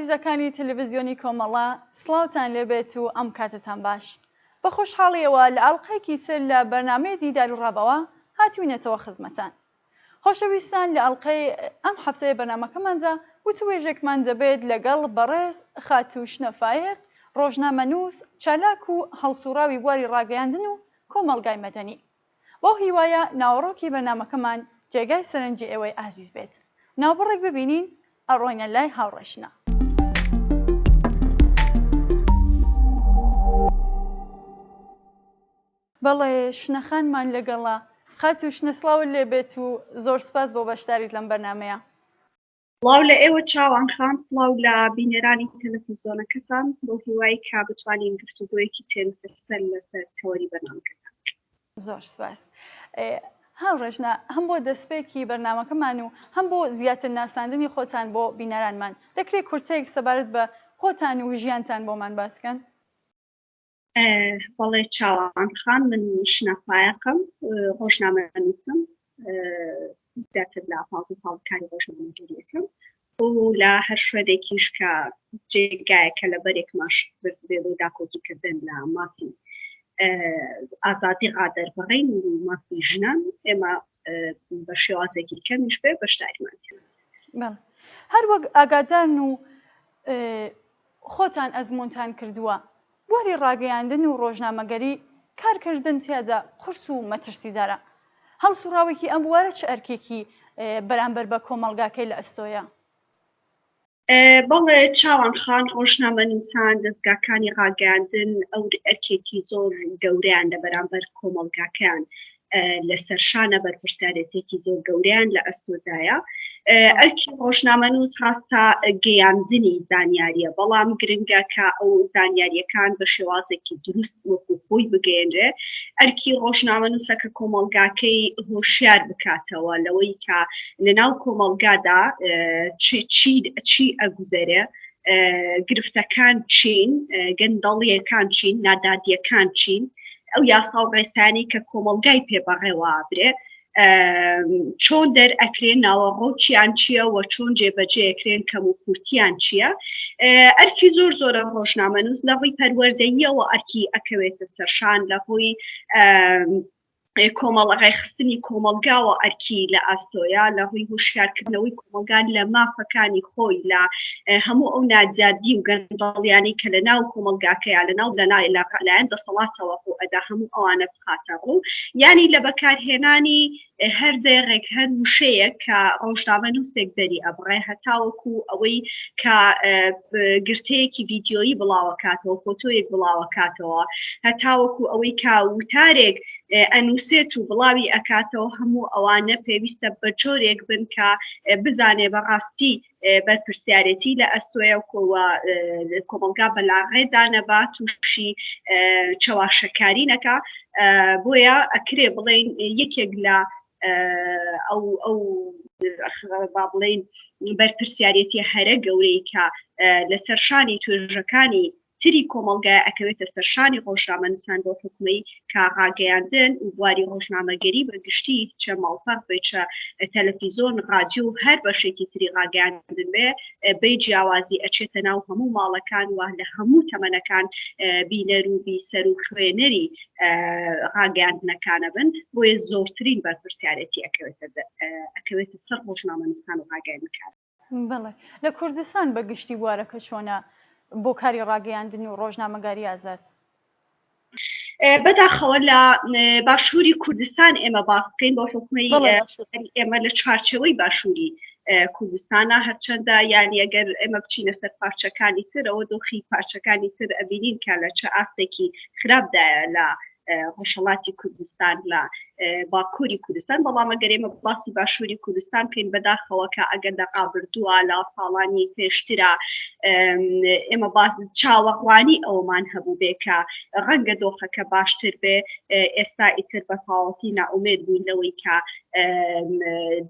بینەربیرزەکانی تەلەڤیزیۆنی کۆمەڵە سڵاوتان لێبێت و ئەم کاتتان باش. بە خۆشحاڵیەوە لە ئەڵلقەیەکی تر لە بەرنامەی دیدار و ڕابەوە هاتوینەتەوە خزمەتان. خۆشەویستان، لە ئەڵلقەی ئەم هەفتەیە بەرنامەکەماندا وتوێژێکمان دەبێت لەگەڵ بەڕێز خاتووش نەفایق، ڕۆژنامەنووس، چالاک و هەڵسوراوی بواری ڕاگەیاندن و کۆمەڵگای مەدەنی. بۆ هیوایە ناوەڕۆکی بەرنامەکەمان جێگای سەرنجی ئێوەی ئازیز بێت. ناوبڕێک ببینین، ئەڕۆینە لای هاوڕێشنا. بەڵێ شنەخانمان لەگەڵا. خاتووش نەسڵاوت لێبێت و زۆر سپاس بۆ بەشداریت لەم بەرنامەیە. سڵاو لە ئێوە چاوان خان، سڵاو لە بینەرانی تەلەڤیزیۆنەکەتان، بۆ هیوای کا بتوانین گفتوگۆیەکی تێنسەر لەسەر تەوەری بەرنامەکەتان. زۆر سپاس. هاوڕێژنا، هەم بۆ دەستپێکی بەرنامەکەمان و هەم بۆ زیاتر ناساندنی خۆتان بۆ بینەرانمان دەکرێت کورسەیەک سەبارەت بە خۆتان و ژیانتان بۆمان باسکەن؟ بەڵێ چاوان خان، من شنەفایقم، ڕۆژنامەنووسم، زیاتر لە هاڵکاری ڕۆژنامەنووسیەکەم و لە هەر شوێنێکیش کە جێگایەکە لە بەرێک ماش بێ بۆ داکۆزیکردن لە مافی ئازادی ڕادەربڕین و مافی ژنان، ئێمە بە شێوازێکی کەمیش بێ بەشداریمان. هەر وەک ئاگادارن و خۆتان ئەزمونتان کردووە، بواری ڕاگەیاندن و ڕۆژنامەگەری کارکردن تیادا قورس و مەترسیدارە. هەڵسوراوێکی ئەم بوارە چه ئەرکێکی بەرامبەر بە کۆمەڵگاکەی لە ئەستۆیە؟ بەڵێ چاوان خان، ڕۆژنامەنووسان، دەستگاکانی ڕاگەیاندن ئەو ئەرکێکی زۆر گەورەیان لە بەرامبەر کۆمەڵگاکەیان لەسەرشانە، بەرپرسیارەتێکی زۆر گەورەیان لە ئەستۆدایە. ئەرکی ڕۆژنامەنووس ڕاستە گەیاندنی زانیاریە، بەڵام گرنگە کە ئەو زانیاریەکان بە شێوازێکی دروست وەکو خۆی بگەێنرێ. ئەرکی ڕۆژنامەنووسە کە کۆمەڵگاکەی هۆشیار بکاتەوە لەوەی کە لەناو کۆمەڵگادا چی ئەگوزارێ، گرفتەکان چین، گەندەڵیەکان چین، نادادیەکان چین، ئەو یاسا و ڕێسانی کە کۆمەڵگای پێبەڕێوە ئابرێ، چۆن دەرئەکرێن، ناوەڕۆکیان چییە و چۆن جێبەجێکرێن، کەم و کورتیان چییە. ئەرکی زۆر زۆرە ڕۆژنامەنووس لە ڕووی پەروەردەییەوە ئەرکی ئەکەوێتە سەرشان، لە ڕووی ڕێخستنی کۆمەڵگاوە ئەرکی لە ئاستۆیا، لە ڕووی هوشیارکردنەوەی کۆمەلگان لە مافەکانی خۆی، لە هەموو ئەو نادادی و گەندەڵیانی کە لە ناو کۆمەلگاکەیە لە ناو لەلایەن دەسەڵاتەوە خۆ ئەدا هەموو ئەوانە بخاتە ڕوو، یانی لە بەکارهێنانی هەر دەیڕێک هەر وشەیە کە ڕۆژنامەنووسێک دەری ئەبڕێ، هەتاوەکو ئەوەی کە گرتەیەکی ڤیدیۆیی بڵاوەکاتەوە، فۆتۆیەک بڵاوەکاتەوە، هەتاوەکو ئەوەی کا وتارێک ئەنووسێت و بڵاوی ئەکاتەوە، هەموو ئەوانە پێویستە بە جۆرێک بن کە بزانێ بەڕاستی بەرپرسیارەتی لە ئەستۆیەکەوە کۆمەڵگا بەلاغێدانەبا، تووشی چەواشەکاری نەکا. بۆیە ئەکرێ بڵێن یەکێک لە ئەو با بڵێن بەرپرسیارەتی هەرە گەورەی کە لەسەر شانی توێژەکانی تری کۆمەڵگای ئەکەوێتە سەرشانی ڕۆژنامەنووسان بۆ حکومەی کە ڕاگەیاندن و بواری ڕۆژنامەگەری بەگشتی چە ماڵپەڕ بێ، چە تەلەڤیزۆن، ڕادیۆ، هەر بەشێکی تری ڕاگەیاندن بێ، بەی جیاوازی ئەچێتە ناو هەموو ماڵەکان و لە هەموو تەمەنەکان بینەر و بیسەر و خوێنەری ڕاگەیاندنەکانە بن، بۆیە زۆرترین بەرپرسیارەتی ئەکەوێتە سەر ڕۆژنامەنووسان و ڕاگەیاندنەکان. بەڵێ لە کوردستان بەگشتی بوارەکە چۆنە بۆ کاری ڕاگەیاندن و ڕۆژنامەگاری ئازاد؟ بەداخەوە لە باشووری کوردستان ئێمە باس بکەین بۆ حکومەی ئێمە لە چوارچەوەی باشووری کوردستانە، هەرچەندە یانی ئەگەر ئێمە بچینە سەر پارچەکانی تر، ئەوە دۆخی پارچەکانی تر ئەبینین کە لە چه ئاستێکی خراپدایە لە ڕۆژهەڵاتی کوردستان، لە باکووری کوردستان. بەڵام ئەگەر ئێمە باسی باشووری کوردستان بکەین، بەداخەوە کە ئەگەر دەقابردووە لە ساڵانی پێشترە ئێمە چاوەڕوانی ئەومان هەبوو بێ کە ڕەنگە دۆخەکە باشتر بێ. ئێستا ئیتر بە تەواوەتی ناومێد بووین لەوەی کە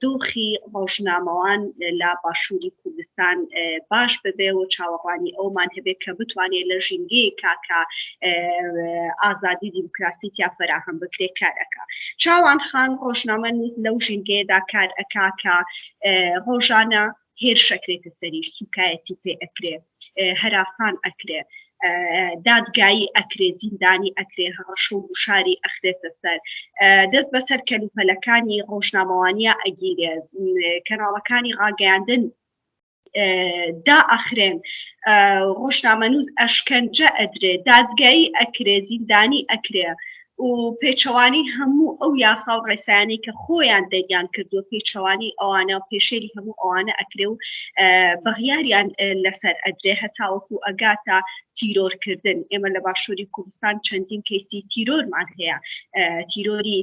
دۆخی ڕۆژنامەوان لە باشووری کوردستان باش ببێ و چاوەڕوانی ئەومان هەبێت کە بتوانێت لە ژینگەیە کاکە ئازادی دیموکراسی تیا فەراهەم بکرێ کارەکە. چاوان خان ڕۆژنامەنووس لەو ژینگەیەدا کار ئەکا کە ڕۆژانە هێر شەکرێتە سەری سوکایەتی پێ ئەکرێ هەراسان ئەکرێ دادگایی ئەکرێ زیندانی ئەکرێ هەڕەشە و شاری ئەخرێتە سەر دەست بەسەر کەلوپەلەکانی ڕۆژنامەوانیە ئەگیرێ کەناڵەکانی ڕاگەیاندن دا ئەخرێن ڕۆژنامەنووس ئەشکەنجە ئەدرێ دادگایی ئەکرێ زیندانی ئەکرێ و پێچەوانی هەموو ئەو یاسا و ڕێسایانی کە خۆیان دەریان کردو پێچەوانی ئەوانە پێشێری هەموو ئەوانە ئەکرێ و بەغیاریان لەسەر ئەدرێ هەتاوەکو ئەگاتە تیرۆرکردن ئێمە لە باشووری کوردستان چەندین کەیسی تیرۆرمان هەیە تیرۆری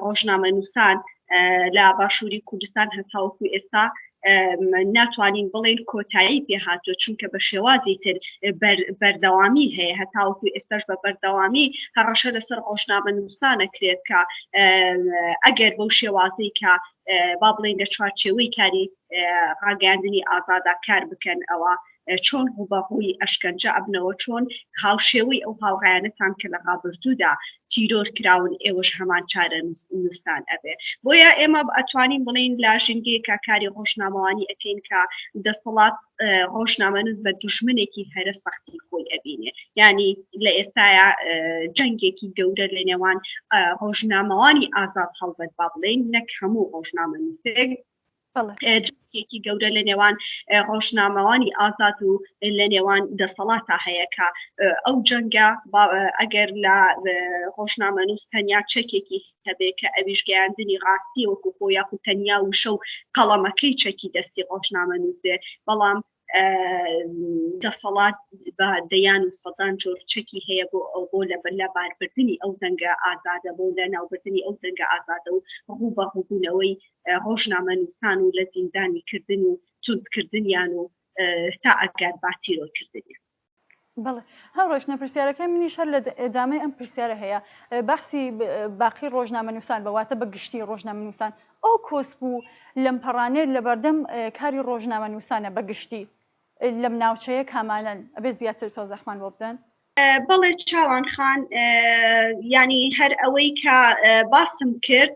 ڕۆژنامەنووسان لە باشووری کوردستان هەتاوەکو ئێستا ناتوانین بڵێن کۆتایی پێهاتوە چونکە بە شێوازی تر بەردەوامی هەیە هەتاوەکو ئێستاش بە بەردەوامی هەڕەشە لەسەر ڕۆژنامەنووسانە کرێت کە ئەگەر بەو شێوازەی کە با بڵێن لە چوارچێوەی کاری ڕاگەاندنی ئازادا کار بکەن ئەوە چۆن ڕوبەڕووی ئەشکەنجە ئەبنەوە چۆن هاوشێوەی ئەو هاوڕایانەتان کە لە ڕابردوودا تیرۆر کراون ئێوەش هەمان چارە نووسان ئەبێ بۆیە ئێمە ئەتوانین بڵین لا ژنگەیەکە کاری ڕۆژنامەوانی ئەکەین کە دەسەڵات ڕۆژنامەنووس بە دوژمنێکی هەرە سەختی خۆی ئەبینێ ینی لە ئێستاە جەنگێکی گەورە لە نێوان ڕۆژنامەوانی ئازاد هەڵبەت با بڵێن نەک هەموو ڕۆژنامەنووسێک جەنگێکی گەورە لە نێوان ڕۆژنامەوانی ئازاد و لە نێوان دەسەڵاتە هەیە کە ئەو جەنگە ئەگەر لە ڕۆژنامەنووس تەنیا چەکێکی هەبێ کە ئەویش گەیاندنی ڕاستی وەکو خۆ یاخو تەنیا وشە و قەڵەمەکەی چەکی دەستی ڕۆژنامەنووس بێ بەڵام دەسەڵات بە دەیان و سەدان جۆر چەکی هەیە بۆ لە باربردنی ئەو دەنگە ئازادە بۆ لە ناوبردنی ئەو دەنگە ئازادە و ڕوو بە ڕووبوونەوەی ڕۆژنامەنووسان و لە زیندانی کردن و توندکردنیان و تا ئەگەر با تیرۆرکردنیان بەڵێ هەڕۆژنە پرسیارەکە منیش هەر لە ئێجامەی ئەم پرسیارە هەیە بەحسی باقی ڕۆژنامەنووسان بەواتە بە گشتی ڕۆژنامەنووسان ئەو کۆس بوو لەم پەڕانێت لە بەردەم کاری ڕۆژنامەنووسانە بە گشتی لەم ناوچەیە کامانن ئەبێ زیاتر تۆزەخمان بۆ بدەن بەڵێ چاوان خان ینی هەر ئەوەی کە باسم کرد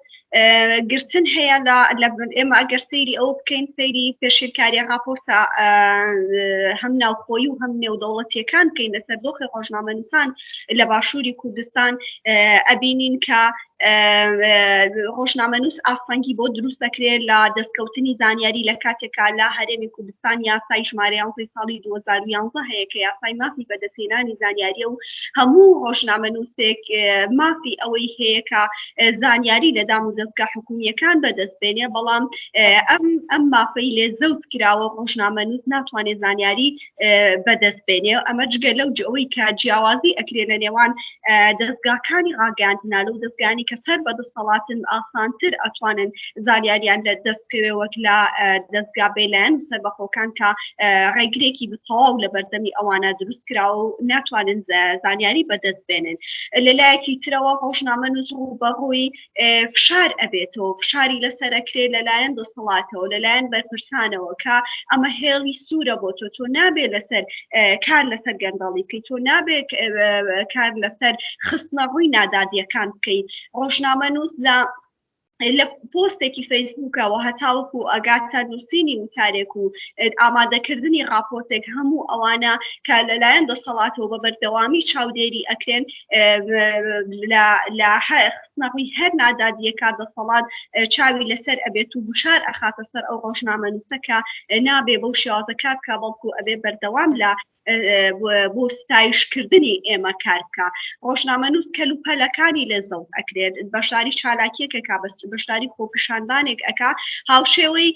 گرتن هەیە لە ئێمە ئەگەر سەیری ئەو بکەین سەیری پێشێرکاری راپۆرتە هەم ناوخۆیی و هەم نێودەوڵەتیەکان بکەین لەسەر دۆخی ڕۆژنامەنووسان لە باشووری کوردستان ئەبینین کە ڕۆژنامەنووس ئاستەنگی بۆ دروست دەکرێت لە دەستکەوتنی زانیاری لە کاتێکا لە هەرێمی کوردستان یاسای ژمارە 11 ساڵی 2011 هەیە کە یاسای مافی بەدەستهێنانی زانیاریە و هەموو ڕۆژنامەنووسێک مافی ئەوەی هەیە کە زانیاری لە دام و دەستگا حکومیەکان بەدەستبێنێ بەڵام ئەم مافەی لێ زەوت کراوە ڕۆژنامەنووس ناتوانێت زانیاری بەدەستبێنێ ئەمە جگە لەو ئەوەی کە جیاوازی ئەکرێ لە نێوان دەستگاکانی ڕاگەاندنا لەو دەستگانی کە سەر بەدەسەڵاتن ئاسانتر ئەتوانن زانیاریان لە دەست پێوێ وەک لە دەستگا بێلایەن و سەربەخۆکان کە ڕێگرێکی بتەواو لە بەردەمی ئەوانە دروست کراوە و ناتوانن زانیاری بەدەستبێنن لەلایەکی ترەوە ڕۆژنامەنووس ڕوو بەڕووی فشار ئەبێتەوە فشاری لەسەرەکرێ لەلایەن دەسەڵاتەوە لەلایەن بەرپرسانەوە کە ئەمە هێڵی سوورە بۆ تۆ نابێ لەسەر کار لەسەر گەندەڵی بکەیت تۆ نابێت کار لەسەر خستنە ڕووی نادادیەکان بکەیت ڕۆژنامەنووس لە پۆستێکی فەیسبووکەوە هەتاوەکو ئەگاتە نووسینی وتارێک و ئامادەکردنی راپۆرتێک هەموو ئەوانە کە لەلایەن دەسەڵاتەوە بە بەردەوامی چاودێری ئەکرێن لە خستنەڕووی هەر نادادیەکە دەسەڵات چاوی لەسەر ئەبێت و بشار ئەخاتە سەر ئەو ڕۆژنامەنووسەکە نابێ بەو شێوازە کار بکە بەڵکو ئەبێ بەردەوام لە بۆ ستایشکردنی ئێمە کار بکە ڕۆژنامەنووس کەلوپەلەکانی لە زەوت ئەکرێت بەشداری چالاکیەکە بەشداری خۆپیشاندانێک ئەکا هاوشێوەی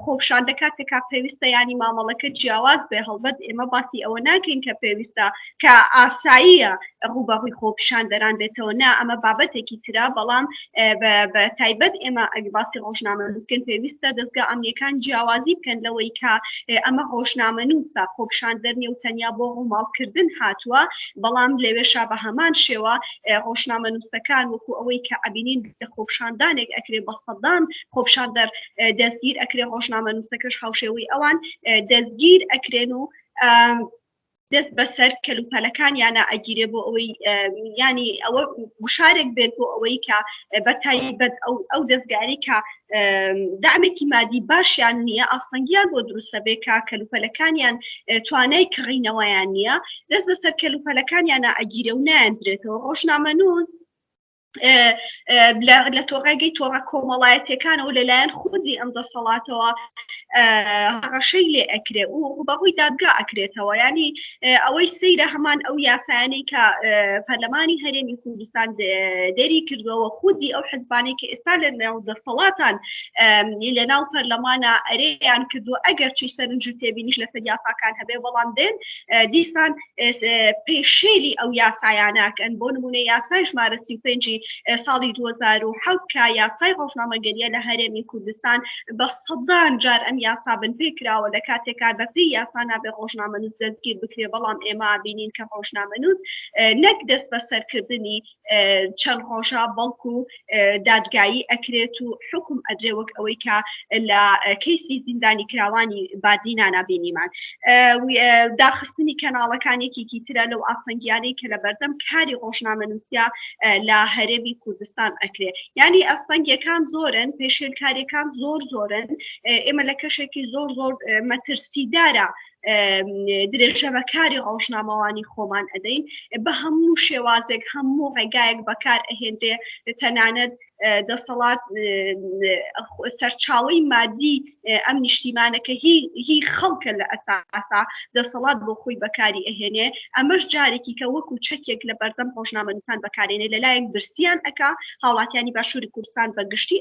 خۆپیشاندە کاتێکا پێویستە ینی مامەڵەکە جیاواز بێ هەڵبەت ئێمە باسی ئەوە ناکەین کە پێویستە کە ئاساییە ڕووبەڕووی خۆپیشاندەران بێتەوە نا ئەمە بابەتێکی ترا بەڵام بە تایبەت ئێمە ئەگە باسی ڕۆژنامەنووسکن پێویستە دەستگا ئەمنیەکان جیاوازی بکەن لەوەی کە ئەمە ڕۆژنامەنووسە خۆپیشاندەر و تەنیا بۆ ڕووماڵکردن هاتووە بەڵام لەوێشا بە هەمان شێوە ڕۆژنامەنووسەکان وەکو ئەوەی کە ئەبینین لە خۆپیشاندانێک ئەکرێ بە سەدان خۆپیشاندەر دەستگیر ئەکرێ ڕۆژنامەنووسەکەش هاوشێوەی ئەوان دەستگیر ئەکرێن و دەست بەسەر کەلوپەلەکانیانە ئەگیرێ بۆ ئەوەی ینی ئەوە وشارێک بێت بۆ ئەوەی کە بە تایبەت ئەو دەستگاری کە دامێکی مادی باشیان نییە ئاستەنگیان بۆ دروستە بێ کە کەلوپەلەکانیان توانای کڕینەوەیان نییە دەست بەسەر کەلوپەلەکانیانە ئەگیرێ و نایەندرێتەوە ڕۆژنامەنووس لە تۆڕێگەی تۆڕە کۆمەڵایەتەکانەوە لەلایەن خودی ئەم دەسەڵاتەوە ڕەشەی لێ ئەکرێ و بەڕووی دادگا ئەکرێتەوە ینی ئەوەی سەیرە هەمان ئەو یاسایانەی کە پەرلەمانی هەرێمی کوردستان دەری کردووەوە خودی ئەو حزبانەی کە ئێستا لە ناو دەسەڵاتان لە ناو پەرلەمانە ئەرێیان کردووە ئەگەر چی سەرنج و تێبینیش لەسەر یاساکان هەبێ بەڵام دێن دیسان پێشێلی ئەو یاسایانەکەن بۆ نمونە یاسای ژمارە 35 ساڵی 2007 کە یاسای ڕۆژنامەگەریە لە هەرێمی کوردستان بە سەدان جار ئەم یاسا بنپێ کراوە لە کاتێکا بەپی یاسا نابێ ڕۆژنامەنووس دەستگیر بکرێ بەڵام ئێمە بینین کە ڕۆژنامەنووس نەک دەست بە سەرکردنی چەند ڕۆژە بەڵکو دادگایی ئەکرێت و حکم ئەدرێ وەک ئەوەی کە لە کەیسی زیندانی کراوانی بادینانە بینیمان داخستنی کەناڵەکانێکی ترە لەو ئاسەنگیانەی کە لە بەردەم کاری ڕۆژنامەنووسیا لە هەرێمی کوردستان ئەکرێ ینی ئەستەنگیەکان زۆرن پێشێلکاریەکان زۆرن ئێمە لە کەشێکی زۆر مەترسیدارە درێژە بەکاری ڕۆژنامەوانی خۆمان ئەدەین بە هەموو شێوازێک هەموو ڕێگایەک بەکار ئەهێنرێ تەنانەت دەسەڵات سەرچاوی مادی ئەم نیشتیمانەکە هی خەڵکە لە ئەساسا دەسەڵات بۆ خۆی بەکاری ئەهێنێ ئەمەش جارێکی کە وەکو چەکێک لە بەردەم ڕۆژنامەنووسان بەکارێنێ لەلایەک برسیان ئەکا هاوڵاتیانی باشووری کوردستان بەگشتی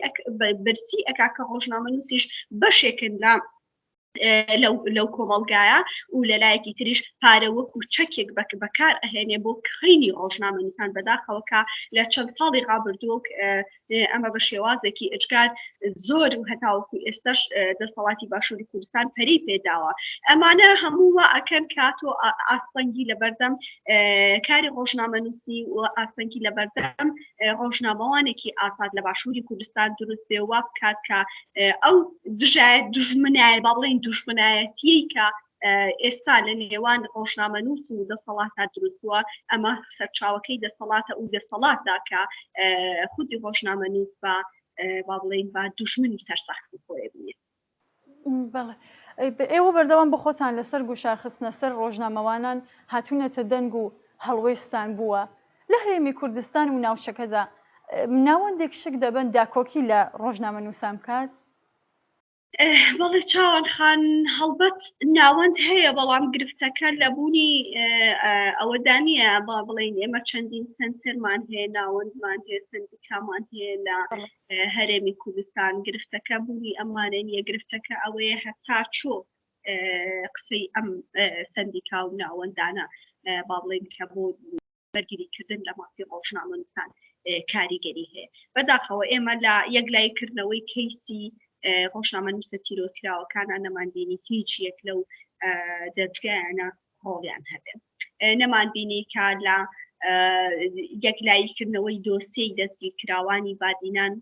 برسی ئەکا کە ڕۆژنامەنووسیش بەشێکن لە لەو کۆمەڵگایە و لەلایەکی تریش پارە وەکو چەکێک بەکار ئەهێنێ بۆ کڕینی ڕۆژنامەنووسان بەداخەوەکە لە چەند ساڵی ڕابردووە ئەمە بە شێوازێکی ئەجگار زۆر و هەتاوەکو ئێستاش دەسەڵاتی باشووری کوردستان پەری پێداوە ئەمانە هەموو ئەکەن کاتۆ ئاستەنگی لە بەردەم کاری ڕۆژنامەنووسی و ئاستەنگی لە بەردەم ڕۆژنامەوانێکی ئاساد لە باشووری کوردستان دروست بێ وا بکات کە ئەو دژمنای با بڵێن دوژمنایەتی کە ئێستا لە نێوان ڕۆژنامەنووس و دەسەڵاتە دروستووە ئەمە سەرچاوەکەی دەسەڵاتە و دەسەڵاتدا کە خودی ڕۆژنامەنووس با بڵێن با دوژمنی سەرسەختی خۆی بنێت. بەڵێ ئێوە بەردەوام بە خۆتان لەسەر گوشارخستنە سەر ڕۆژنامەوانان هاتوونەتە دەنگ و هەڵوێستان بووە لە هەرێمی کوردستان و ناوچەکەدا ناوەندێک شک دەبن داکۆکی لە ڕۆژنامەنووسان بکات؟ بەڵێ چاوان خان هەڵبەت ناوەند هەیە بەڵام گرفتەکە لە بوونی ئەوەدانە با بڵێن ئێمە چەندین سنتەرمان هەیە ناوەندمان هەیە سندیکامان هەیە لە هەرێمی کوردستان گرفتەکە بوونی ئەمانە نیە گرفتەکە ئەوەیە هەتا چۆ قسەی ئەم سندیکا و ناوەندانە با بڵێن کە بۆ بەرگریکردن لە مافی ڕۆژنامەنووسان کاریگەری هەیە بەداخەوە ئێمە لە یەکلایکردنەوەی کەیسی ڕۆژنامەنووسە تیرۆکراوەکانە نەمانبینی هیچ یەک لەو دەستگایانە ڕۆڵیان هەبێت نەمانبینی کە لە یەکلایکردنەوەی دۆسیەی دەستگیرکراوانی بادینان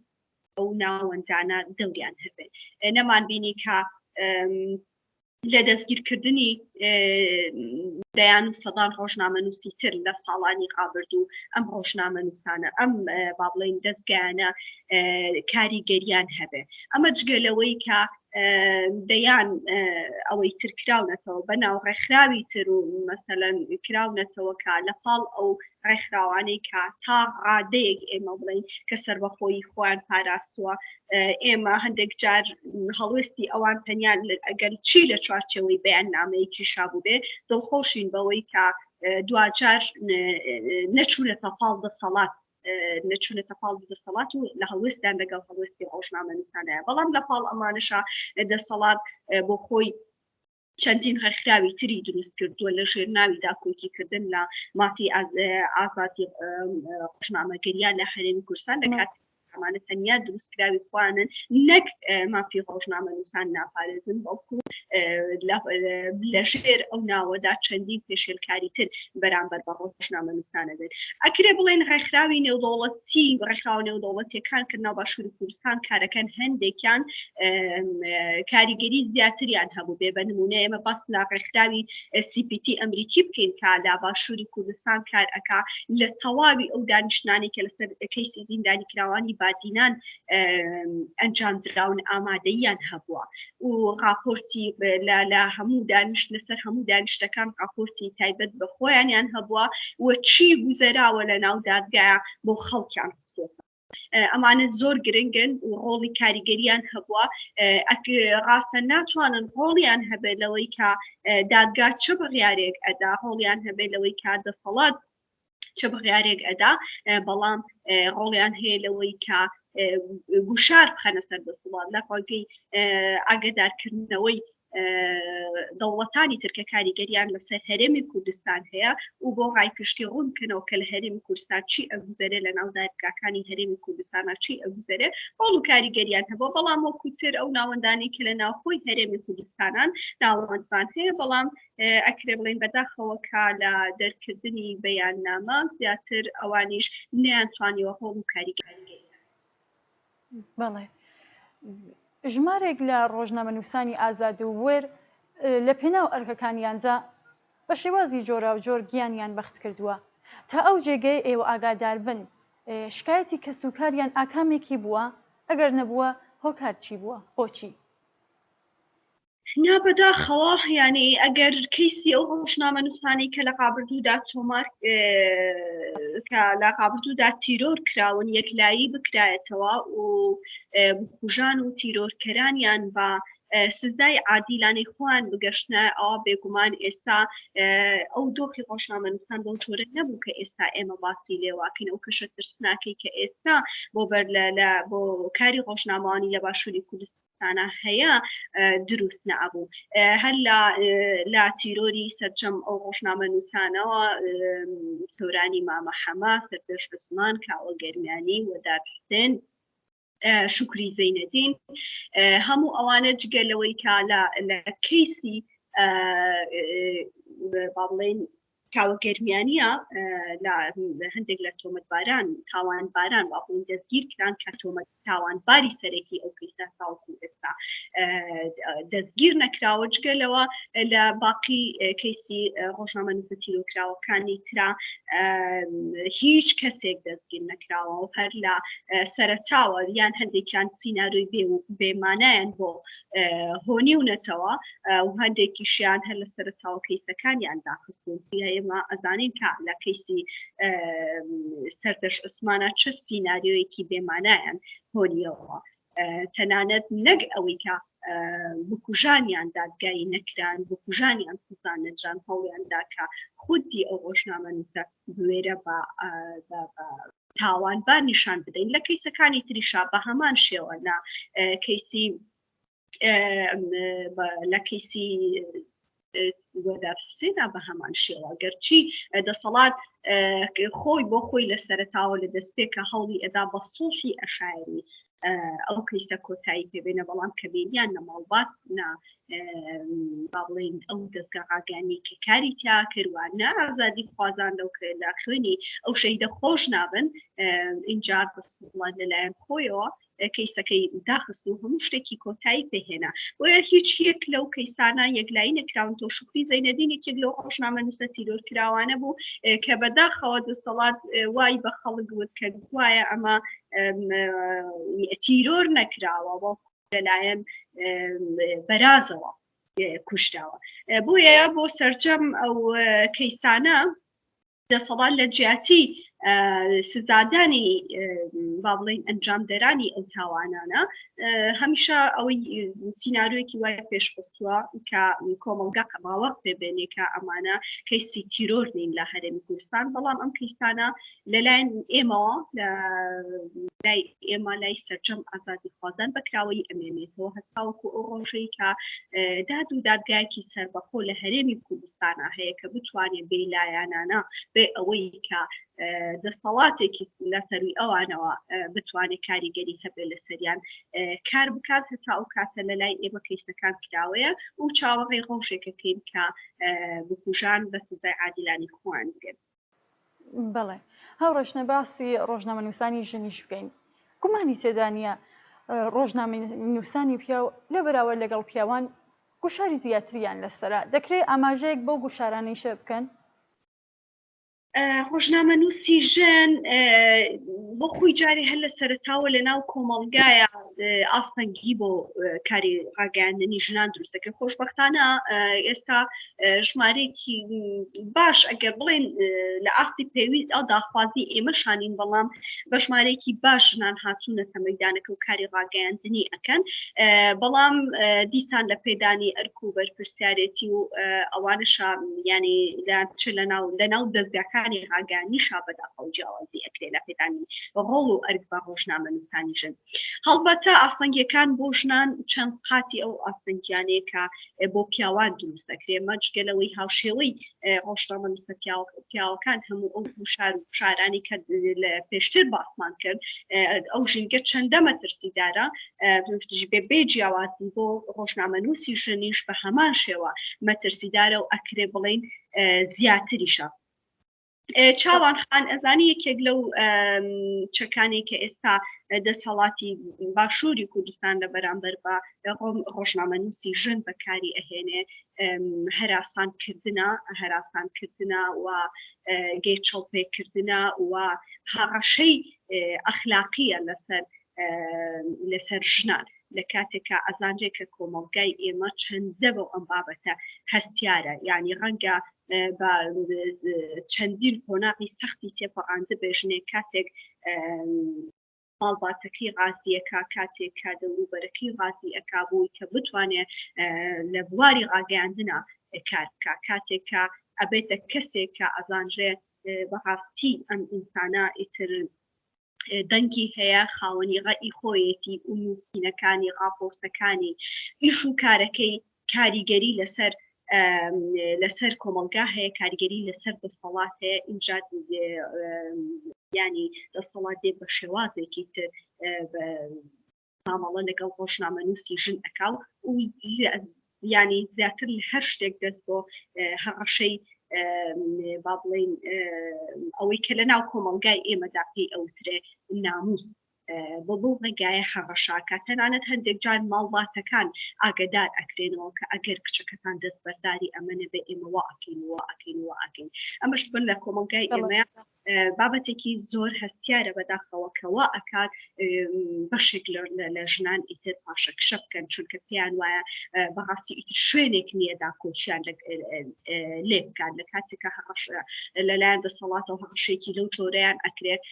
ئەو ناوەندانە دەوریان هەبێت نەمانبینی کە لە دەستگیرکردنی دەیان و سەدان ڕۆژنامەنووسی تر لە ساڵانی ڕابردوو ئەم ڕۆژنامەنووسانە ئەم با بڵێن دەستگایانە کاریگەریان هەبێ ئەمە جگەلەوەی کە دەیان ئەوەی تر کراونەتەوە بەناو ڕێکخراوی تر و مەسەلەن کراونەتەوە کە لە پاڵ ئەو ڕێکخراوانەی کە تا ڕادەیەک ئێمە بڵین کە سەربەخۆیی خۆیان پاراستووە ئێمە هەندێک جار هەڵوێستی ئەوان تەنیا ئەگەر چی لە چوارچەوەی بەیان نامەیەکی شابوو بێ دڵخۆشین بەوەی کە دوجار نەچوونەتە پاڵ دەسەڵات نەچوونەتە پاڵ دەسەڵات و لە هەڵوێستیان لەگەڵ هەڵوێستی ڕۆژنامەنووسانەیە بەڵام لە پاڵ ئەمانەشە دەسەڵات بۆ خۆی چەندین هەرخراوی تری دروست کردووە لە ژێرناوی داکۆکیکردن لە مافی ئازادی ڕۆژنامەگەریان لە هەرێمی کوردستان دەکات ئەمانە تەنیا دروستکراوی خوانن نەک مافی ڕۆژنامەنووسان ناپارێزن بەڵکو لەژێر ئەو ناوەدا چەندین پێشێلکاری تر بەرامبەر بە ڕۆژنامەنووسانە بێت ئەکرێ بڵێن ڕێکخراوی نێودەوڵەتی ڕێکخراوە نێودەوڵەتیەکان کە ناو باشووری کوردستان کارەکەن هەندێکیان کاریگەری زیاتریان هەبوو بێ بە نمونە ئێمە باس لە ڕێکخراوی CPT ئەمریکی بکەین کە لە باشووری کوردستان کار ئەکا لە تەواوی ئەو دانیشتانی کە لەسەر کەیسی زیندانی کراوانی بادینان ئەنجام دراون ئامادەیان هەبووە و راپۆرتی لە هەموو دانیشت لەسەر هەموو دانیشتەکان راپۆرتی تایبەت بە خۆیانیان هەبووە و چی گوزەراوە لە ناو دادگایە بۆ خەڵکیان ئەمانە زۆر گرنگن و ڕۆڵی کاریگەریان هەبووە ڕاستە ناتوانن ڕۆڵیان هەبێت لەوەی کە دادگا چ بڕیارێک ئەدا ڕۆڵیان هەبێت لەوەی کە دەسەڵات چه بڕیارێک ئەدا بەڵام ڕۆڵیان هەیە لەوەی کە گوشار بخەنە سەر دەسەڵات لە خۆگەی ئاگادارکردنەوەی دەوڵەتانی ترکە کاریگەریان لەسەر هەرێمی کوردستان هەیە و بۆ ڕایپشتی ڕوون بکەنەوە کە لە هەرێمی کوردستان چی ئەگوزارێ لە ناو دادگاکانی هەرێمی کوردستانە چی ئەگوزارێ ڕۆڵ و کاریگەریان هەبوو بەڵام وەکوتر ئەو ناوەندانی کە لە ناوخۆی هەرێمی کوردستانان ناوەندبان هەیە بەڵام ئەکرێ بڵێن بەداخەوە کە لە دەرکردنی بەیاننامە زیاتر ئەوانیش نەیانتوانیوە ڕۆڵ و کاریگەری بەڵێ ژمارێک لە ڕۆژنامەنووسانی ئازاد و وێر لە پێناو ئەرکەکانیاندا بە شێوازی جۆرا و جۆر گیانیان بەخت کردووە تا ئەو جێگەی ئێوە ئاگادار بن شکایەتی کەسوکاریان ئاکامێکی بووە ئەگەر نەبووە هۆکار چی بووە بۆچی نابەداخەوە یعنی ئەگەر کەیسی ئەو ڕۆژنامەنووسانی کە لە قابردوودا تۆمار کە لە قابردوودا تیرۆر کراون یەکلایی بکرایەتەوە و بخوژان و تیرۆرکەرانیان بە سزای عادیلانەی خۆیان بگەشتە ئەوە بێگومان ئێستا ئەو دۆخی ڕۆژنامەنووسان بەو جۆرە نەبوو کە ئێستا ئێمە باسی لێواکەین ئەو کەشە ترسناکەی کە ئێستا بۆ کاری ڕۆژنامەوانی لە باشووری کوردستان هەیە دروست نەبوو هەر لە تیرۆری سەرجەم ئەو ڕۆژنامەنووسانەوە سۆرانی مامە حەما سەردەش عوسمان کاوە گەرمیانی وەداد حوسێن شکری زەینەدین هەموو ئەوانە جگەلەوەی کا لە کەیسی باڵێن کاوە گەرمیانیە لە هەندێک لە تۆمەتباران تاوانباران باڵێن دەستگیر کران کە تۆمەت تاوانباری سەرەکی ئەو کەیسا تاوەکو ئێستا دەستگیر نەکراوە جگەلەوە لە باقی کەیسی ڕۆژنامەنووسە تیرۆکراوەکانی ترا هیچ کەسێک دەستگیر نەکراوە و هەر لە سەرەتاوە یان هەندێکیان سیناروی بێمانایان بۆ هۆنی و نەتەوە و هەندێکیشیان هەر لە سەرەتاوە کەیسەکانیان داخستون ئێمە ئەزانین کە لە کەیسی سەردەش عوسمانە چه سیناریۆیەکی بێمانایان هۆنیەوە تەنانەت نەک ئەوەی کە بکوژانیان دادگایی نەکران بکوژانیان سزا نەدران هەوڵیاندا کە خودی ئەو ڕۆژنامەنووسە بوێرە بە تاوانبار نیشان بدەین لە کەیسەکانی تریشا بە هەمان شێوە لە کەیسی وەداد حوسێنا بە هەمان شێوە گەرچی دەسەڵات خۆی بۆ خۆی لە سەرەتاوە لە دەستێکە هەوڵی ئەدا بە سوڵحی ئەشایری ئەو کەیسە کۆتایی پێبێنە بەڵام کە بینیان نەماڵبات باڵێن ئەو دەستگا ڕاگەانی کە کاری تیا کردوانە ئازادی خوازان لە خوێنی ئەو شەیدە خۆش نابن اینجا بەسڵات لەلایەن خۆیەوە کەیسەکەی داخست و هەموو شتێکی کۆتایی پێهێنا بۆیە هیچ یەک لەو کەیسانە یەکلایی نەکراون تۆ شکری زەینەدینێکێک لەو ڕۆژنامەنووسە تیرۆرکراوانە بوو کە بەداخەوە دەسەڵات وای بە خەڵک وت کە وایە ئەمە تیرۆر نەکراوە بۆ لەلایەن بەرازەوە کوشتاوە بۆیە بۆ سەرجەم ئەو کەیسانە دەسەڵات لە جیاتی سزادانی با بڵێن ئەنجامدەرانی ئەو تاوانانە هەمیشە ئەوەی سیناریۆیەکی وایە پێشبستووە کە کۆمەلگا باوەڕ پێبێنێ کە ئەمانە کەیسی تیرۆر نین لە هەرێمی کوردستان بەڵام ئەم کەیسانە لەلایەن ئێمەوە لای ئێمە لای سەرجەم ئازادی خوازان بەکراوەی ئەمێنێتەوە هەتاوەکو ئەو ڕۆژەی کە داد و دادگایەکی سەربەخۆ لە هەرێمی کوردستانە هەیە کە بتوانێت بێ لایەنانە بێ ئەوەی کە دەسەڵاتێکی لەسەروی ئەوانەوە بتوانێت کاریگەری هەبێت لە سەریان کار بکات هەتا ئەو کاتە لە لای ئێمە کەیسەکان کراوەیە و چاوەڕێی ڕۆژێکەکەین کە بکوژان بە سزای عادلانی خۆیان بگەن. بەڵێ هاوڕێژنە باسی ڕۆژنامە نووسانی ژنیش بکەین گومانی تێدا نیە ڕۆژنامە نووسانی پیا لە بەراورد لەگەڵ پیاوان گوشاری زیاتریان لەسەرە دەکرێت ئاماژەیەک بەو گوشارانەیشە بکەن ڕۆژنامە نووسی ژن بۆ خۆی جارێ هەر لە سەرتاوە لە ناو کۆمەڵگایە ئاستەنگی بۆ کاری ڕاگەاندنی ژنان دروستەکە خۆشبەختانە ئێستا ژمارەیەکی باش ئەگەر بڵێن لە ئاستی پێویست ئەو داخوازی ئێمە شانین بەڵام بە ژمارەیەکی باش ژنان هاتوونەتە مەیدانەکە و کاری ڕاگەاندنی ئەەکەن بەڵام دیسان لە پێدانی ئەرک و بەرپرسیارەتی و ئەوانەشا ینی لە ناو دەستگاکان ڕاگەاندنی شابەداخە و جیاوازی ئەکرێ لە پێدانی ڕۆڵ و ئەرک بە ڕۆژنامە نووسانی ژن هەڵبەتە ئاستەنگیەکان بۆ ژنان چەند قاتی ئەو ئاستەنگیانەیە کە بۆ پیاوان دروست دەکرێ مەجگەلەوەی هاوشێوەی ڕۆژنامە نووسە پیاوەکان هەموو ئەو شار و شارانی کە لە پێشتر باسمان کرد ئەو ژینگە چەندە مەترسیدارە بێ جیاوازی بۆ ڕۆژنامە نووسی ژنیش بە هەمان شێوە مەترسیدارە و ئەکرێ بڵین زیاتریشە چاوان خان ئەزانی یەکێک لەو چەکانی کە ئێستا دەسەڵاتی باشووری کوردستان لە بەرامبەر بە ڕۆژنامە نووسی ژن بەکاری ئەهێنێ هەراسانکردنە و گەی چڵپێکردنە و هاڕەشەی ئەخلاقیە لەسەر ژنان لە کاتێکە ئەزانجێکە کۆمەڵگای ئێمە چەندە بۆ ئەم بابەتە هەستیارە یعنی ڕەنگە چەندین قۆناغی سەختی تێپەڕاندە بێژنێ کاتێک ماڵباتەکەی غازیەکە کاتێک کا دەوروبەرەکەی غازی ئەکا بووی کە بتوانێت لە بواری ڕاگەاندنە کار بکە کاتێکە ئەبێتە کەسێک کە ئەزانژێ بەڕاستی ئەم ئینسانە ئیتر دەنگی هەیە خاوەنی ڕەئی خۆیەتی و نووسینەکانی ڕاپۆرتەکانی ئیش و کارەکەی کاریگەری لەسەر کۆمەلگا هەیە کاریگەری لەسەر دەسەڵات هەیە اینجا ینی دەسەڵات دێ بە شێوازێکی تر مامەڵە لەگەڵ ڕۆژنامە نووسی ژن ئەکاو و ینی زیاتر لە هەر شتێک دەست بۆ هەڕەشەی با بڵین ئەوەی کە لە ناو کۆمەلگای ئێمەدا پێی ئەوترێ ناموس بۆ ڕێگایە هەڕەشاکە تەنانەت هەندێک جار ماڵباتەکان ئاگدار ئەکرێنەوە کە ئەگەر کچەکەتان دەست بەرداری ئەمەنە بە ئێمەوە ئەکەین ئەمەش بن لە کۆمەلگای ئێمە بابەتێکی زۆر هەستیارە بەداخەوەکەوە ئەکات بەشێک لە ژنان ئیتر پاشە کشە بکەن چونکە پێیان وایە بەڕاستی ئیتر شوێنێک نییە داکۆچیان لێ بکات لە کاتێکە لەلایەن دەسەڵاتەوە هەڕەشێکی لەو جۆرەیان ئەکرێت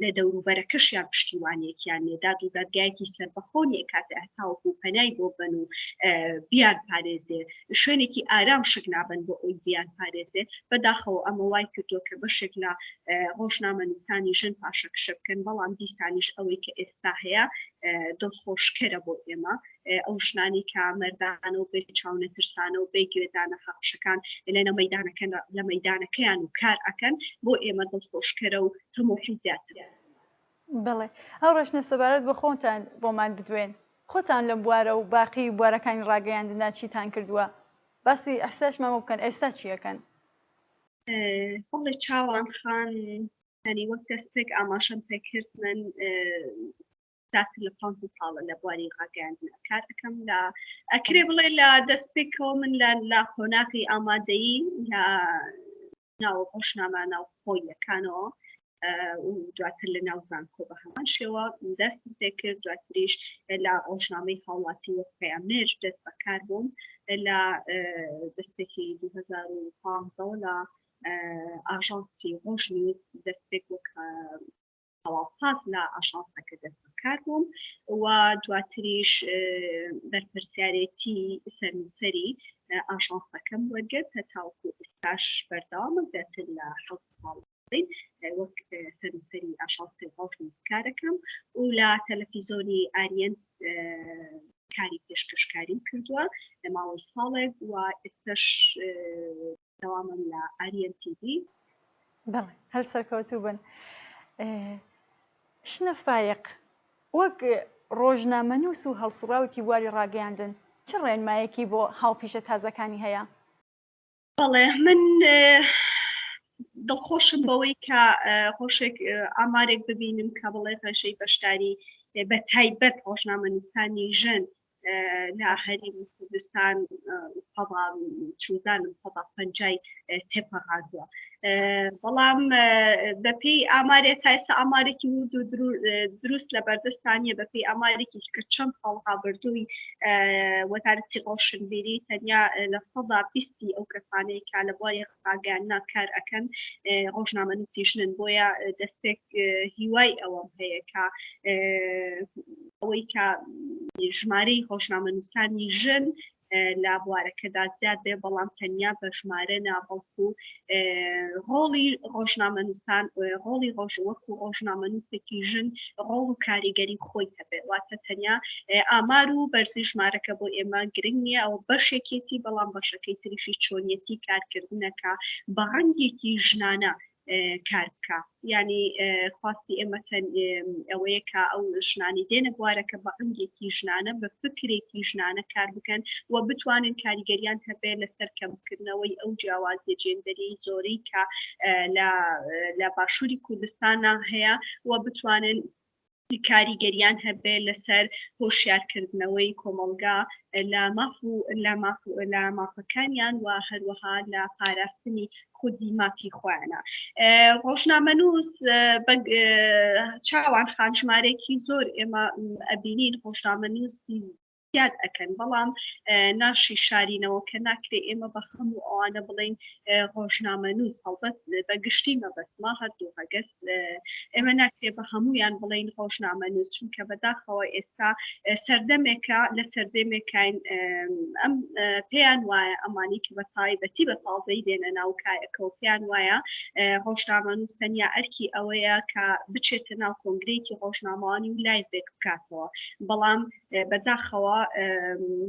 لە دەوروبەرەکەشیان پشتیوانیەکیان لێداد و دادگایەکی سەربەخۆنیە کاتە هەتاوەکو پەنای بۆ بن و بیان پارێزێ شوێنێکی ئارام شک نابن بۆ ئەوی بیان پارێزێ بەداخەوە ئەمە وای کردووە کە بەشێک لە ڕۆژنامە نووسانی ژن پاشە کشە بکەن بەڵام دیسانیش ئەوەی کە ئێستا هەیە دڵخۆشکەرە بۆ ئێمە ئەو ژنانی کە مەردانە و بێ چاونە ترسانە و بێ گوێدانە هەڕەشەکان لە مەیدانەکەیان و کار ئەکەن بۆ ئێمە دڵخۆشکەرە و تەمۆحی زیاترە. بڵێ ئەو ڕێژنە سەبارەت بە خۆتان بۆمان بدوێن خۆتان لە بوارە و باقی بوارەکانی ڕاگەیاندنا چیتان کردووە باسی ئەستاشمەمە بکەن ئێستا چیەکەن بڵێ چاوان خان هەنی وەک دەستێک ئاماشەم پێکرد من زیاتر لە 5 ساڵە لە بواری ڕاگەیاندنە کار دەکەم لە ئەکرێ بڵێ لە دەستپێکەوە من لە خۆناغی ئامادەیی لە ناو ڕۆژنامە ناو خۆیەکانەوە و دواتر لە ناوزانکۆ بە هەمان شێوە دەست پێکرد دواتریش لە ڕۆژنامەی هاوڵاتی وەک پەیامنێر دەست بەکار بووم لە دەستێکی 2015 لە ئاژانسی ڕۆژنیوز دەستێک وەک هەواڵساز لە ئاژانسەکە دەست بەکار بووم و دواتریش بەرپرسیارەتی سەرنووسەری ئاژانسەکەم وەرگرت هەتاوەکو ئێستاش بەردەوامە زیاتر لە 7 ساڵ وەک سەرنووسەری ئاژانسی ڕۆژنیوز کارەکەم و لە تەلەڤیزۆنی ئاریەن کاری پێشکەشکاری کردووە لە ماوەی ساڵێک و ئێستاش دەوامم لە ئاریەن تیڤی بەڵێ هەر سەرکەوتوو بن. شنە فایق وەک ڕۆژنامەنووس و هەڵسوڕاوێکی بواری ڕاگەیاندن چ ڕێنمایەکی بۆ هاوپیشە تازەکانی هەیە؟ بەڵێ من دڵخۆشم بەوەی کە خۆشێک ئامارێک ببینم کە بڵێ ڕێژەی بەشداری بە تایبەت ڕۆژنامەنووسانی ژن لە هەرێمی کوردستان چوزانم 150 تێپەڕاندووە. بەڵام بەپێی ئامارێک تایسە ئامارێکی دروست لە بەردەستانیە بەپێی ئامارێکی کە چەند خەڵقا بردووی وەزارەتی ڕۆشنبیری تەنیا لە 120 ئەو کەسانەی کا لە بۆی ڕاگەیاندنا کار ئەکەن ڕۆژنامەنووسی ژنن بۆیە دەستێک هیوای ئەوەم هەیە کە ئەوەی کە ژمارەی ڕۆژنامەنووسانی ژن لا بوارەکەدا زیاد بێ بەڵام تەنیا بە ژمارە نابڵکو ڕۆڵی ڕۆژنامەنووسان ڕۆڵی ڕۆژوەکو ڕۆژنامەنووسێکی ژن ڕۆڵ و کاریگەری خۆی هەبێ واتە تەنیا ئامار و بەرزی ژمارەکە بۆ ئێمە گرنگ نییە ئەو بەشێکێتی بەڵام بەشەکەی تریشی چۆنیەتی کارکردنەکە بە ڕەنگێکی ژنانە کار بکە ینی خواستی ئێمەتەن ئەوەیە کە ئەو ژنانی دێنە بوارەکە بە ئەنگێکی ژنانە بە فکرێکی ژنانە کار بکەن و بتوانن کاریگەریان هەبێ لەسەر کەمکردنەوەی ئەو جیاوازیە جێندەری زۆرەی کە لە باشووری کوردستانە هەیە و بتوانن کاریگەریان هەبێ لەسەر هۆشیارکردنەوەی کۆمەلگا لە مافەکانیان و هەروەها لە پاراستنی خودی مافی خۆیانە. ڕۆژنامەنووس چاوان خانژمارێکی زۆر ئێمە ئەبینین ڕۆژنامەنووسی زیاد ئەەکەن بەڵام ناشی شارینەوە کە ناکرێ ئێمە بە هەموو ئەوانە بڵین ڕۆژنامەنووس هەڵبەت بە گشتی مەبەستما هەردوو هەگەست ئێمە ناکرێ بە هەمویان بڵین ڕۆژنامەنووس چونکە بەداخەوە ئێستا سەردەمێکە لە سەردەمێکین ئەم پێیان وایە ئەمانی کە بە تایبەتی بە تازەی دێنە ناوکایەکە و پێیان وایە ڕۆژنامەنووس تەنیا ئەرکی ئەوەیە کە بچێتە ناو کۆنگرێکی ڕۆژنامەوانی و لایڤێک بکاتەوە بەڵام بەداخەوە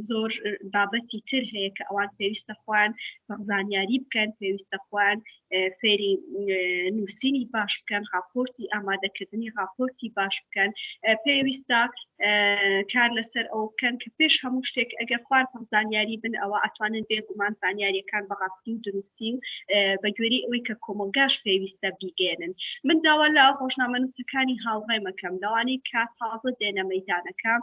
زۆر بابەتی تر هەیە کە ئەوان پێویستە خوان بەغزانیاری بکەن پێویستە خوان فێری نووسینی باش بکەن راپۆرتی ئامادەکردنی راپۆرتی باش بکەن پێویستە کار لەسەر ئەو بکەن کە پێش هەموو شتێک ئەگەر خوان بەغزانیاری بن ئەوە ئەتوانن بێگومان زانیاریەکان بەڕاستی و دروستی و بە گوێری ئەوەی کە کۆمەلگاش پێویستە بیگێنن من داوا لە ڕۆژنامەنووسەکانی هاوڕێ مەکەم لەوانەی کات تازە دێنە مەیدانەکە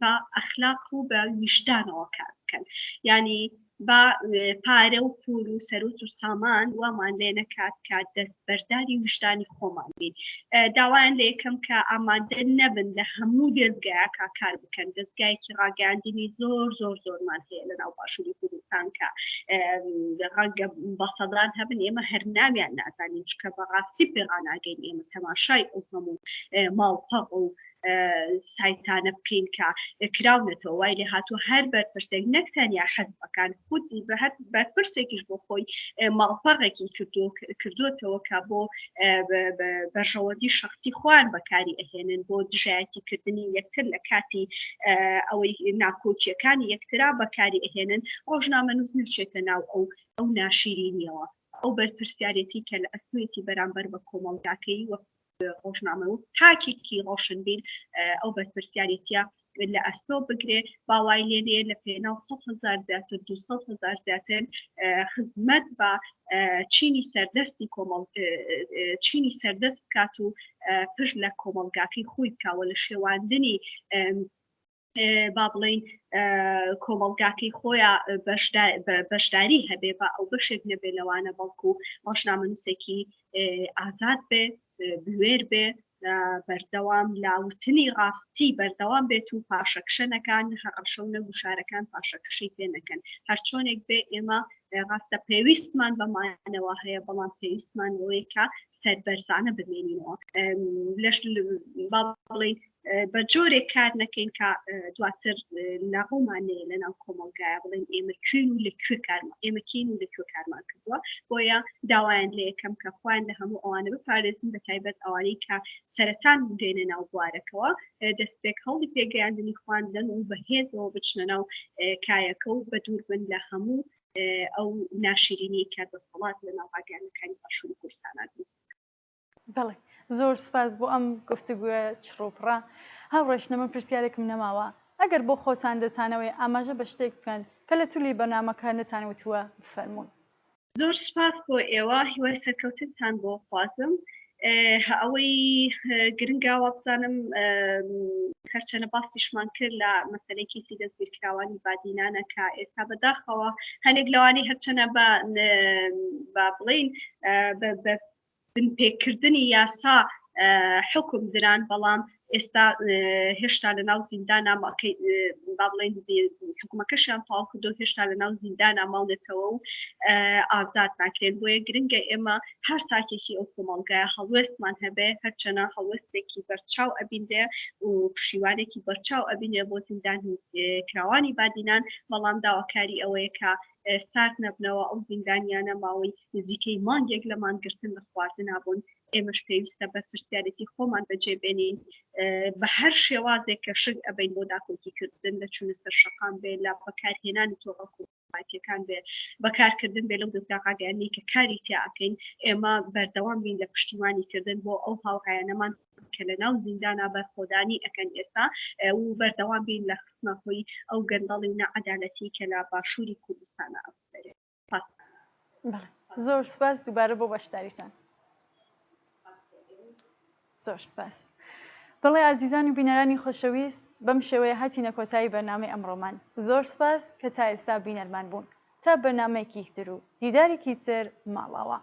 با ئەخلاق و بە ویشدانەوە کار بکەن ینی با پارە و پول و سەرۆت و سامان وامان لێ نەکات کە دەست بەرداری وشدانی خۆمان بین داوایان لە یەکەم کە ئامادە نەبن لە هەموو دەستگایەکە کار بکەن دەستگایکی ڕاگەاندنی زۆرمان هەیە لە ناو باشووری کوردستان کە ڕەنگە بە سەدان هەبن ئێمە هەر ناویان نازانین چکە بەڕاستی پێغاناگەین ئێمە تەماشای ئەو هەموو ماڵپەق و سایتانە بکەین کە کراونەتەوە وای لێ هاتووە هەر بەرپرسێک نەکتەنیا حەزبەکان خودی بە هەر بەرپرسێکیش بۆ خۆی ماڵپەڕێکی کردوتەوە کە بۆ بەژەوەدی شخصی خوان بەکاری ئەهێنن بۆ دژایەتیکردنی یەکتر لە کاتی ئەوەی ناکۆچیەکانی یەکترا بەکاری ئەهێنن ڕۆژنامەنووس نەچێتە ناو ئەو ناشیرینیەوە ئەو بەرپرسیارەتی کە لە ئەسوێتی بەرامبەر بە کۆمەڵگاکەی وە ڕۆژنامە و تاکێکی ڕۆشنبیر ئەو بەرپرسیارەتیە لە ئەستۆ بگرێ باوای لێنێ لە پێناو 100,000 زیاتر 200,000 زیاتر خزمەت بە چینی سەردەستی چینی سەردەست بکات و پشت لە کۆمەڵگاکەی خۆی بکاوە لە شێواندنی با بڵین کۆمەڵگاکەی خۆیان بەشداری هەبێ بە ئەو بەشێک نەبێ لەوانە بەڵکو ڕۆژنامەنووسێکی ئازاد بێ بوێر بێ بەردەوام لاوتنی ڕاستی بەردەوام بێت و پاشەکشەنەکان هەڕەشە و نەگوشارەکان پاشەکشی پێ نەکەن هەر چۆنێک بێ ئێمە ڕاستە پێویستمان بەمانەوە هەیە بەڵام پێویستمان ئەوەیە سەربەرزانە بمێنینەوە لەش بڵین بە جۆرێک کار نەکەین کە دواتر لاغۆمانەیە لە ناو کۆمەڵگایە بڵێن ئێمە کوێن و لەکوێ کارمان ئێمە کین و لەکوێ کارمان کردووە بۆیە داوایان لە یەکەم کە خوان لە هەموو ئەوانە بپارێزن بە تایبەت ئەوانەی کە سەرەتان دێنە ناو بوارەکەوە دەستپێک هەڵی پێگەیاندنی خواندن و بەهێزەوە بچنە ناو کایەکە و بە دوور بن لە هەموو ئەو ناشرینی کە دەسەڵات لە ناوباگیانەکانی باشووری کوردستانە دروست. بەڵێ زۆر سپاس بۆ ئەم گفتوگووە چڕۆپڕە. هاوڕێشنە من پرسیارێکم نەماوە ئەگەر بۆ خۆتان دەتانەوەی ئاماژە بە شتێک بکەن کە لە تولی بەرنامەکە نەتانوتووە بفەرمونون. زۆر سپاس بۆ ئێوە هیوای سەرکەوتنتان بۆ خوازم. ئەوەی گرنگا وابزانم هەرچەنە باسیشمان کرد لە مەسەلەی کیسی دەستگیرکراوانی بادینانە کە ئێستا بەداخەوە هەنێک لەوانی هەرچەنە بە بڵین بنپێکردنی یاسا حکم دران بەڵام ئێستا هێشتا لە ناو زیندانە با بڵێن حکومەکەشیان تاڵ کردو هێشتا لە ناو زیندانە ماڵێتەوە و ئازاد ناکرێن بۆیە گرنگە ئێمە هەر تاکێکی ئەو کۆمەڵگایە هەڵوێستمان هەبێ هەرچەنە هەڵوێستێکی بەرچاو ئەبیندێ و پشیوانێکی بەرچاو ئەبینێ بۆ زیندان کراوانی بادینان بەڵام داواکاری ئەوەیە کە سارد نەبنەوە ئەو زیندانیانە ماوەی نزیکەی مانگێک لەمان گرتن لە خواردن نابوون. ئێمەش پێویستە بە پرسیارەتی خۆمان بەجێبێنین بە هەر شێوازێک کە شک ئەبین بۆ داکۆکیکردن لە چونە سەر شەقام بێ لە بەکارهێنانی تۆڕە کوردەکان بێ بەکارکردن بێ لەو دەستگاکانی کە کاری تیاکەین ئێمە بەردەوام بین لە پشتیوانیکردن بۆ ئەو هاوڕایانەمان کە لە ناو زیندانە بەرخۆدانی ئەەکەن ئێستا و بەردەوام بین لە خستنەخۆی ئەو گەندەڵی و نەعەدالەتی کە لە باشووری کوردستانە ئەفسەرێ. زۆر سپاس دووبارە بۆ بەشداریتان. زۆر سپاس. بەڵێ ئازیزان و بینەرانی خۆشەویست بەم شێوەیە هاتینە کۆتایی بەرنامەی ئەمڕۆمان. زۆر سپاس کە تا ئێستا بینەرمان بوون تا بەرنامەیەکی تر و دیدارێکی تر ماڵاوە.